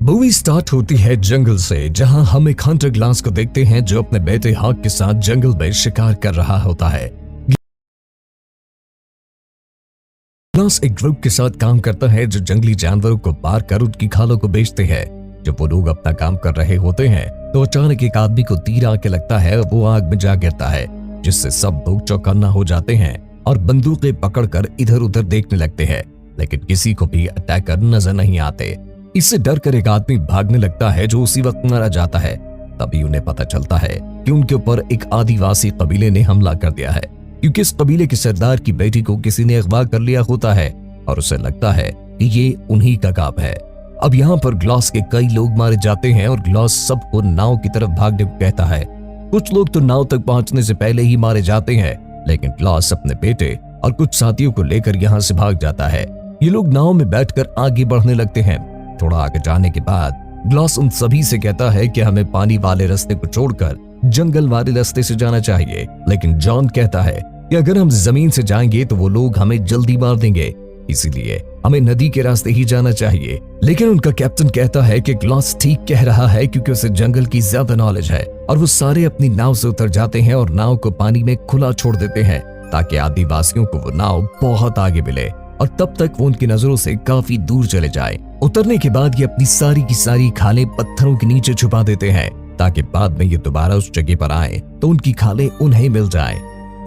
Movie start होती है जंगल से, जहां हम एक हंटर ग्लास को देखते हैं जो अपने बेटे हॉक के साथ जंगल में शिकार कर रहा होता है। ग्लास एक ग्रुप के साथ काम करता है जो जंगली जानवरों को मार कर उनकी खालों को बेचते हैं। जब वो लोग अपना काम कर रहे होते हैं तो अचानक एक आदमी को तीर आके लगता है और वो आग में जा गिरता है, जिससे सब लोग चौकन्ना हो जाते हैं और बंदूकें पकड़कर इधर उधर देखने लगते हैं, लेकिन किसी को भी अटैकर नजर नहीं आते। इससे डर कर एक आदमी भागने लगता है जो उसी वक्त मारा जाता है। तभी उन्हें पता चलता है कि उनके ऊपर एक आदिवासी कबीले ने हमला कर दिया है, क्योंकि इस कबीले के सरदार की बेटी को किसी ने अगवा कर लिया होता है और उसे लगता है कि ये उन्हीं का काम है। अब यहाँ पर ग्लास के कई लोग मारे जाते हैं और ग्लास सबको नाव की तरफ भागने को कहता है। कुछ लोग तो नाव तक पहुंचने से पहले ही मारे जाते हैं, लेकिन ग्लास अपने बेटे और कुछ साथियों को लेकर यहाँ से भाग जाता है। ये लोग नाव में बैठकर आगे बढ़ने लगते हैं। थोड़ा आगे जाने के बाद ग्लास उन सभी से कहता है कि हमें पानी वाले रास्ते को छोड़कर जंगल वाले रास्ते से जाना चाहिए, लेकिन जॉन कहता है कि अगर हम जमीन से जाएंगे तो वो लोग हमें जल्दी मार देंगे, इसीलिए हमें नदी के रास्ते ही जाना चाहिए। लेकिन उनका कैप्टन कहता है कि ग्लास ठीक कह रहा है, क्योंकि उसे जंगल की ज्यादा नॉलेज है, और वो सारे अपनी नाव से उतर जाते हैं और नाव को पानी में खुला छोड़ देते हैं ताकि आदिवासियों को वो नाव बहुत आगे मिले और तब तक वो उनकी नजरों से काफी दूर चले जाए। उतरने के बाद ये अपनी सारी की सारी खालें पत्थरों के नीचे छुपा देते हैं ताकि बाद में ये दोबारा उस जगह पर आए तो उनकी खालें उन्हें मिल जाएं।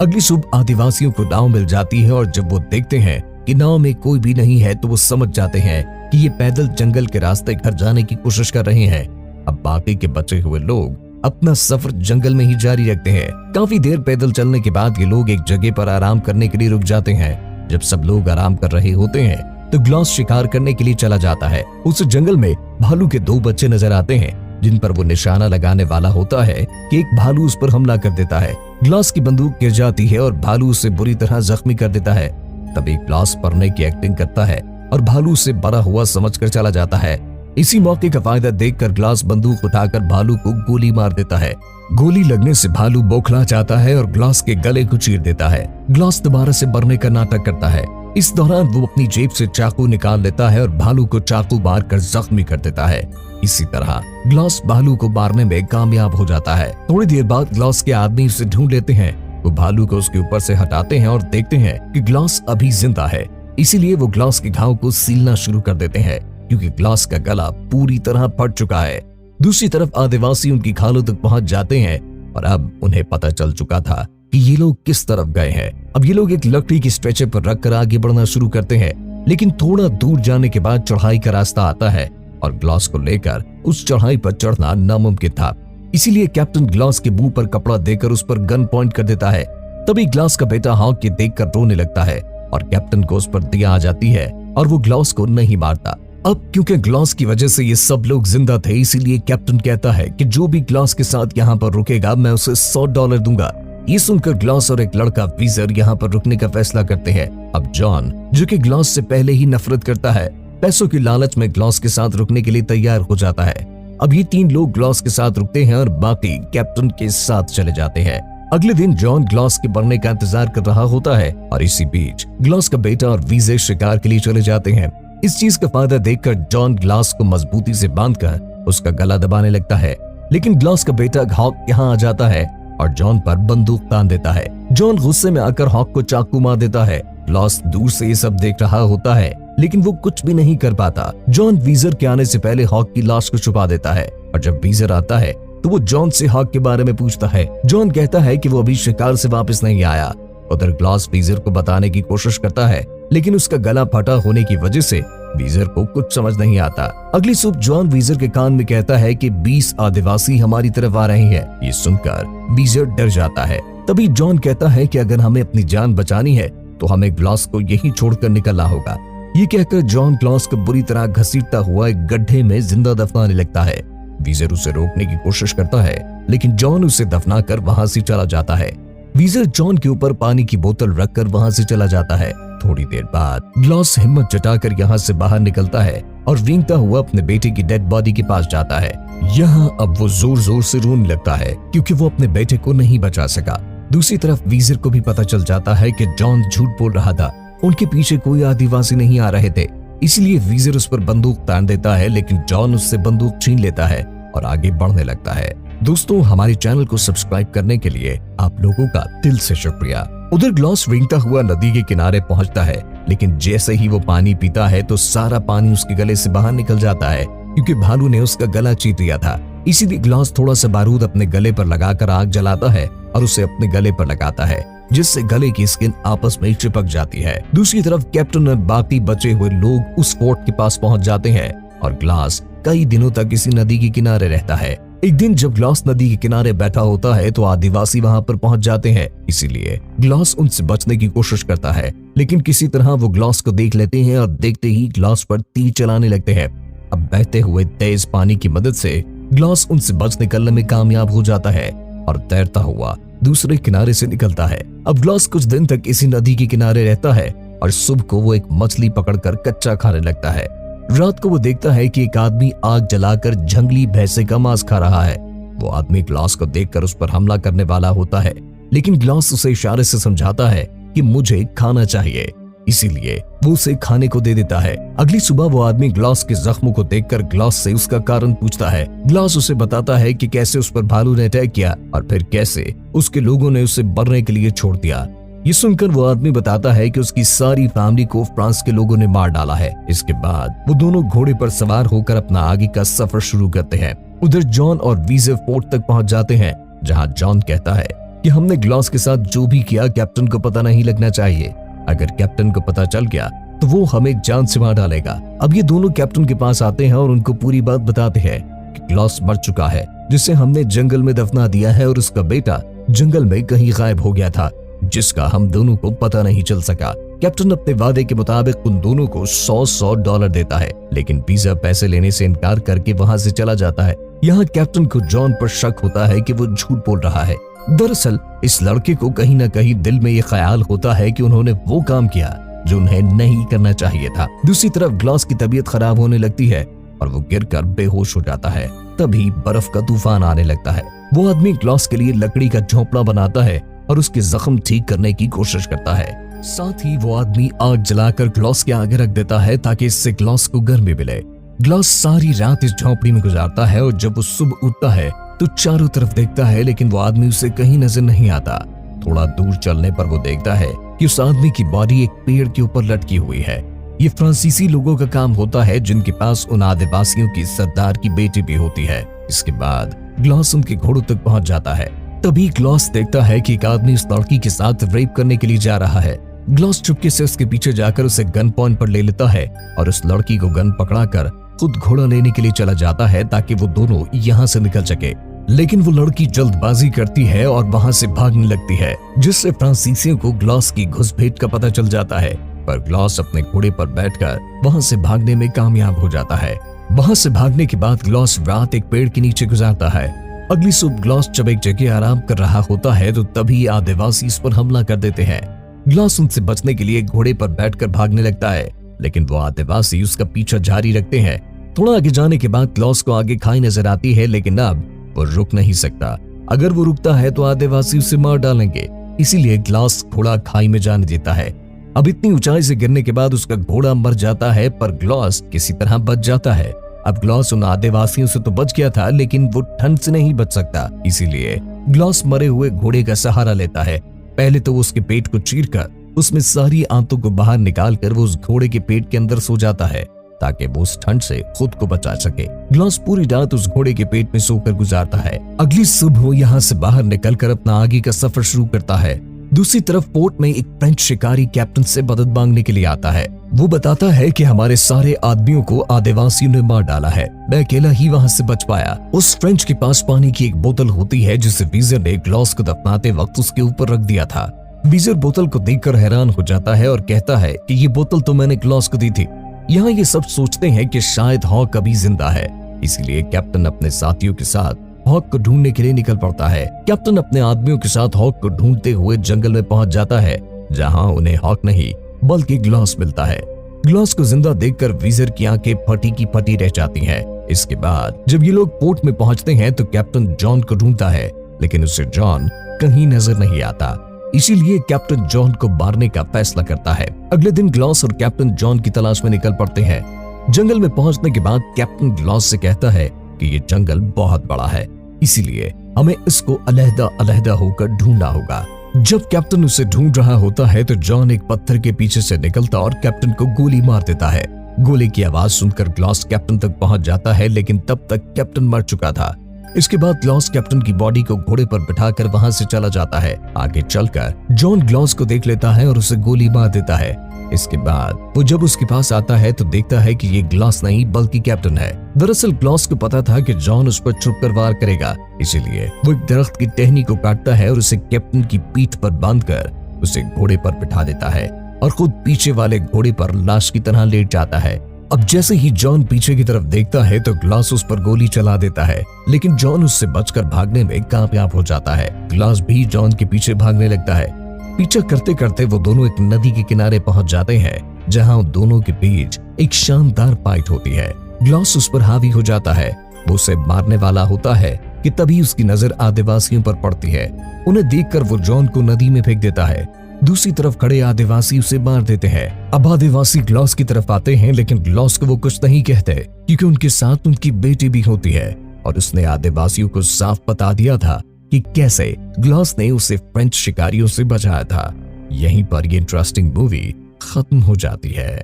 अगली सुबह आदिवासियों को नाव मिल जाती है और जब वो देखते हैं कि नाव में कोई भी नहीं है तो वो समझ जाते हैं कि ये पैदल जंगल के रास्ते घर जाने की कोशिश कर रहे हैं। अब बाकी के बचे हुए लोग अपना सफर जंगल में ही जारी रखते हैं। काफी देर पैदल चलने के बाद ये लोग एक जगह पर आराम करने के लिए रुक जाते हैं। जब सब लोग आराम कर रहे होते हैं तो ग्लास शिकार करने के लिए चला जाता है। उस जंगल में भालू के 2 बच्चे नजर आते हैं जिन पर वो निशाना लगाने वाला होता है कि एक भालू उस पर हमला कर देता है। ग्लास की बंदूक गिर जाती है और भालू उसे बुरी तरह जख्मी कर देता है। तभी ग्लास मरने की एक्टिंग करता है और भालू से बड़ा हुआ समझकर चला जाता है। इसी मौके का फायदा देखकर ग्लास बंदूक उठाकर भालू को गोली मार देता है। गोली लगने से भालू बौखला जाता है और ग्लास के गले को चीर देता है। ग्लास दोबारा से मरने का नाटक करता है। इस दौरान वो अपनी जेब से चाकू निकाल लेता है और भालू को चाकू मारकर जख्मी कर देता है। इसी तरह ग्लास भालू को मारने में कामयाब हो जाता है। थोड़ी देर बाद ग्लास के आदमी उसे ढूंढ लेते हैं। वो भालू को उसके ऊपर से हटाते हैं और देखते हैं कि ग्लास अभी जिंदा है। इसीलिए वो ग्लास के घाव को सीलना शुरू कर देते हैं, क्योंकि ग्लास का गला पूरी तरह फट चुका है। दूसरी तरफ आदिवासी उनकी खालों तक पहुंच जाते हैं और अब उन्हें पता चल चुका था कि ये लोग किस तरफ गए हैं। अब ये लोग एक लकड़ी की स्ट्रेचर पर रखकर आगे बढ़ना शुरू करते हैं, लेकिन थोड़ा दूर जाने के बाद चढ़ाई का रास्ता आता है और ग्लास को लेकर उस चढ़ाई पर चढ़ना नामुमकिन था। इसीलिए कैप्टन ग्लास के मुंह पर कपड़ा देकर उस पर गन पॉइंट कर देता है। तभी ग्लास का बेटा हॉक के देखकर रोने लगता है और कैप्टन को उस पर दया आ जाती है और वो ग्लास को नहीं मारता। अब क्योंकि ग्लास की वजह से ये सब लोग जिंदा थे, इसीलिए कैप्टन कहता है कि जो भी ग्लास के साथ यहाँ पर रुकेगा मैं उसे $100 दूंगा। ये सुनकर ग्लास और एक लड़का वीजर यहाँ पर रुकने का फैसला करते हैं। अब जॉन, जो कि ग्लास से पहले ही नफरत करता है, पैसों की लालच में ग्लास के साथ रुकने के लिए तैयार हो जाता है। अब ये 3 लोग ग्लास के साथ रुकते हैं और बाकी कैप्टन के साथ चले जाते हैं। अगले दिन जॉन ग्लास के मरने का इंतजार कर रहा होता है और इसी बीच ग्लास का बेटा और वीजर शिकार के लिए चले जाते हैं। इस चीज का फायदा देखकर जॉन ग्लास को मजबूती से बांधकर उसका गला दबाने लगता है, लेकिन ग्लास का बेटा हॉक यहाँ आ जाता है और जॉन पर बंदूक तान देता है। जॉन गुस्से में आकर हॉक को चाकू मार देता है। ग्लास दूर से ये सब देख रहा होता है, लेकिन वो कुछ भी नहीं कर पाता। जॉन वीजर के आने से पहले हॉक की लाश को छुपा देता है और जब वीजर आता है तो वो जॉन से हॉक के बारे में पूछता है। जॉन कहता है कि वो अभी शिकार से वापस नहीं आया। उधर ग्लास वीजर को बताने की कोशिश करता है, लेकिन उसका गला फटा होने की वजह से वीजर को कुछ समझ नहीं आता। अगली सुबह जॉन वीजर के कान में कहता है कि 20 आदिवासी हमारी तरफ आ रहे हैं। ये सुनकर वीजर डर जाता है। तभी जॉन कहता है कि अगर हमें अपनी जान बचानी है तो हमें ग्लास को यहीं छोड़कर निकलना होगा। ये कहकर जॉन ग्लास को बुरी तरह घसीटता हुआ एक गड्ढे में जिंदा दफनाने लगता है। वीजर उसे रोकने की कोशिश करता है, लेकिन जॉन उसे दफनाकर वहां से चला जाता है। वीजर जॉन के ऊपर पानी की बोतल रखकर वहां से चला जाता है। थोड़ी देर बाद ग्लास हिम्मत जुटाकर यहाँ से बाहर निकलता है और रेंगता हुआ अपने बेटे की डेड बॉडी के पास जाता है। यहाँ अब वो जोर जोर से रोने लगता है क्योंकि वो अपने बेटे को नहीं बचा सका। दूसरी तरफ वीजर को भी पता चल जाता है कि जॉन झूठ बोल रहा था। उनके पीछे कोई आदिवासी नहीं आ रहे थे। इसलिए वीजर उस पर बंदूक तान देता है, लेकिन जॉन उससे बंदूक छीन लेता है और आगे बढ़ने लगता है। दोस्तों, हमारे चैनल को सब्सक्राइब करने के लिए आप लोगों का दिल से शुक्रिया। उधर ग्लॉस रेंगता हुआ नदी के किनारे पहुंचता है, लेकिन जैसे ही वो पानी पीता है तो सारा पानी उसके गले से बाहर निकल जाता है, क्योंकि भालू ने उसका गला चीर लिया था। इसीलिए ग्लॉस थोड़ा सा बारूद अपने गले पर लगाकर आग जलाता है और उसे अपने गले पर लगाता है, जिससे गले की स्किन आपस में चिपक जाती है। दूसरी तरफ कैप्टन और बाकी बचे हुए लोग उस फोर्ट के पास पहुंच जाते हैं और ग्लॉस कई दिनों तक इसी नदी के किनारे रहता है। एक दिन जब ग्लॉस नदी के किनारे बैठा होता है तो आदिवासी वहां पर पहुंच जाते हैं, इसीलिए ग्लॉस उनसे बचने की कोशिश करता है, लेकिन किसी तरह वो ग्लॉस को देख लेते हैं और देखते ही ग्लॉस पर तीर चलाने लगते हैं। अब बहते हुए तेज पानी की मदद से ग्लॉस उनसे बच निकलने में कामयाब हो जाता है और तैरता हुआ दूसरे किनारे से निकलता है। अब ग्लॉस कुछ दिन तक इसी नदी के किनारे रहता है और सुबह को वो एक मछली पकड़कर कच्चा खाने लगता है। रात को वो देखता है कि एक आदमी आग जलाकर जंगली भैंसे का मांस खा रहा है। वो आदमी ग्लॉस को देखकर उस पर हमला करने वाला होता है, लेकिन ग्लॉस उसे इशारे से समझाता है कि मुझे खाना चाहिए, इसीलिए वो उसे खाने को दे देता है। अगली सुबह वो आदमी ग्लॉस के जख्मों को देखकर ग्लॉस से उसका कारण पूछता है। ग्लॉस उसे बताता है कि कैसे उस पर भालू ने अटैक किया और फिर कैसे उसके लोगों ने उसे मरने के लिए छोड़ दिया। ये सुनकर वो आदमी बताता है कि उसकी सारी फैमिली को फ्रांस के लोगों ने मार डाला है। इसके बाद वो दोनों घोड़े पर सवार होकर अपना आगे का सफर शुरू करते हैं। उधर जॉन और वीजर फोर्ट तक पहुंच जाते हैं, जहां जॉन कहता है कि हमने ग्लॉस के साथ जो भी किया कैप्टन को पता नहीं लगना चाहिए। अगर कैप्टन को पता चल गया तो वो हमें जान से मार डालेगा। अब ये दोनों कैप्टन के पास आते हैं और उनको पूरी बात बताते हैं कि ग्लॉस मर चुका है, जिसे हमने जंगल में दफना दिया है और उसका बेटा जंगल में कहीं गायब हो गया था, जिसका हम दोनों को पता नहीं चल सका। कैप्टन अपने वादे के मुताबिक उन दोनों को $100 देता है, लेकिन वीजा पैसे लेने से इनकार करके वहां से चला जाता है। यहाँ कैप्टन को जॉन पर शक होता है कि वो झूठ बोल रहा है। दरअसल इस लड़के को कहीं न कहीं दिल में ये ख्याल होता है कि उन्होंने वो काम किया जो उन्हें नहीं करना चाहिए था। दूसरी तरफ ग्लॉस की तबीयत खराब होने लगती है और वो गिरकर बेहोश हो जाता है। तभी बर्फ का तूफान आने लगता है। वो आदमी ग्लॉस के लिए लकड़ी का झोंपड़ा बनाता है और उसके जख्म ठीक करने की कोशिश करता है। साथ ही वो आदमी आग जलाकर ग्लॉस के आगे रख देता है ताकि इससे ग्लॉस को गर्मी मिले। ग्लॉस सारी रात इस झोंपड़ी में गुजारता है और जब वो सुबह उठता है तो चारों तरफ देखता है, लेकिन वो आदमी उसे कहीं नजर नहीं आता। थोड़ा दूर चलने पर वो देखता है कि उस आदमी की बॉडी एक पेड़ के ऊपर लटकी हुई है। ये फ्रांसीसी लोगों का काम होता है, जिनके पास उन आदिवासियों की सरदार की बेटी भी होती है। इसके बाद ग्लॉस उनके घोड़ों तक पहुंच जाता है। तभी ग्लॉस देखता है कि एक आदमी उस लड़की के साथ रेप करने के लिए जा रहा है। ग्लॉस चुपके से उसके पीछे जाकर उसे गन पॉइंट पर ले लेता है और उस लड़की को गन पकड़ाकर खुद घोड़ा लेने के लिए चला जाता है ताकि वो दोनों यहाँ से निकल सके। लेकिन वो लड़की जल्दबाजी करती है और वहां से भागने लगती है, जिससे फ्रांसीसियों को ग्लॉस की घुसपैठ का पता चल जाता है। पर ग्लॉस अपने घोड़े पर बैठकर वहां से भागने में कामयाब हो जाता है। वहां से भागने के बाद ग्लॉस रात एक पेड़ के नीचे गुजारता है। अगली सुबह ग्लॉस जब एक जगह आराम कर रहा होता है तो तभी आदिवासी इस पर हमला कर देते हैं। ग्लॉस उनसे बचने के लिए घोड़े पर बैठकर भागने लगता है, लेकिन वो आदिवासी उसका पीछा जारी रखते हैं। थोड़ा आगे जाने के बाद ग्लॉस को आगे खाई नजर आती है, लेकिन अब वो रुक नहीं सकता। अगर वो रुकता है तो आदिवासी उसे मार डालेंगे, इसीलिए ग्लॉस घोड़ा खाई में जाने देता है। अब इतनी ऊंचाई से गिरने के बाद उसका घोड़ा मर जाता है, पर ग्लॉस किसी तरह बच जाता है। अब ग्लॉस उन आदिवासियों से तो बच गया था, लेकिन वो ठंड से नहीं बच सकता, इसीलिए ग्लॉस मरे हुए घोड़े का सहारा लेता है। पहले तो वो उसके पेट को चीरकर उसमें सारी आंतों को बाहर निकालकर वो उस घोड़े के पेट के अंदर सो जाता है ताकि वो उस ठंड से खुद को बचा सके। ग्लॉस पूरी रात उस घोड़े के पेट में सोकर गुजारता है। अगली सुबह वो यहाँ से बाहर निकलकर अपना आगे का सफर शुरू करता है। दूसरी तरफ पोर्ट में एक फ्रेंच शिकारी कैप्टन से मदद मांगने के लिए आता है। वो बताता है कि हमारे सारे आदमियों को आदिवासियों ने मार डाला है, मैं अकेला ही वहाँ से बच पाया। उस फ्रेंच के पास पानी की एक बोतल होती है जिसे वीजर ने ग्लॉस को दफनाते वक्त उसके ऊपर रख दिया था। वीजर बोतल को देखकर हैरान हो जाता है और कहता है कि ये बोतल तो मैंने ग्लॉस को दी थी। यहाँ ये सब सोचते हैं कि शायद हॉक अभी जिंदा है, इसलिए कैप्टन अपने साथियों के साथ हॉक को ढूंढने के लिए निकल पड़ता है। कैप्टन अपने आदमियों के साथ हॉक को ढूंढते हुए जंगल में पहुंच जाता है, जहां उन्हें हॉक नहीं बल्कि ग्लॉस मिलता है। ग्लॉस को जिंदा देखकर वीजर की आंखें फटी की फटी रह जाती हैं। इसके बाद जब ये लोग पोर्ट में पहुंचते हैं तो कैप्टन जॉन को ढूंढता है, लेकिन उसे जॉन कहीं नजर नहीं आता। इसीलिए कैप्टन जॉन को मारने का फैसला करता है। अगले दिन ग्लॉस और कैप्टन जॉन की तलाश में निकल पड़ते हैं। जंगल में पहुंचने के बाद कैप्टन ग्लॉस से कहता है कि ये जंगल बहुत बड़ा है, इसीलिए हमें इसको अलग-अलग होकर ढूंढना होगा। जब कैप्टन उसे ढूंढ रहा होता है तो जॉन एक पत्थर के पीछे से निकलता और कैप्टन को गोली मार देता है। गोली की आवाज सुनकर ग्लॉस कैप्टन तक पहुंच जाता है, लेकिन तब तक कैप्टन मर चुका था। इसके बाद ग्लॉस कैप्टन की बॉडी को घोड़े पर बिठाकर वहां से चला जाता है। आगे चलकर जॉन ग्लॉस को देख लेता है और उसे गोली मार देता है। इसके बाद वो जब उसके पास आता है तो देखता है कि ये ग्लॉस नहीं बल्कि कैप्टन है। दरअसल ग्लॉस को पता था कि जॉन उस पर छुपकर वार करेगा, इसीलिए वो एक दरख्त की टहनी को काटता है और उसे कैप्टन की पीठ पर बांधकर उसे घोड़े पर बिठा देता है और खुद पीछे वाले घोड़े पर लाश की तरह लेट जाता है। अब जैसे ही जॉन पीछे की तरफ देखता है तो ग्लॉस उस पर गोली चला देता है, लेकिन जॉन उससे बचकर भागने में कामयाब हो जाता है। ग्लॉस भी जॉन के पीछे भागने लगता है। पीछा करते करते वो दोनों एक नदी के किनारे पहुंच जाते हैं, जहां उन दोनों के बीच एक शानदार फाइट होती है। ग्लॉस उस पर हावी हो जाता है, वो उसे मारने वाला होता है कि तभी उसकी नजर आदिवासियों पर पड़ती है। उन्हें देखकर वो जॉन को नदी में फेंक देता है। दूसरी तरफ खड़े आदिवासी उसे मार देते हैं। अब आदिवासी ग्लॉस की तरफ आते हैं, लेकिन ग्लॉस को वो कुछ नहीं कहते क्योंकि उनके साथ उनकी बेटी भी होती है और उसने आदिवासियों को साफ बता दिया था कि कैसे ग्लॉस ने उसे फ्रेंच शिकारियों से बचाया था। यहीं पर ये इंटरेस्टिंग मूवी खत्म हो जाती है।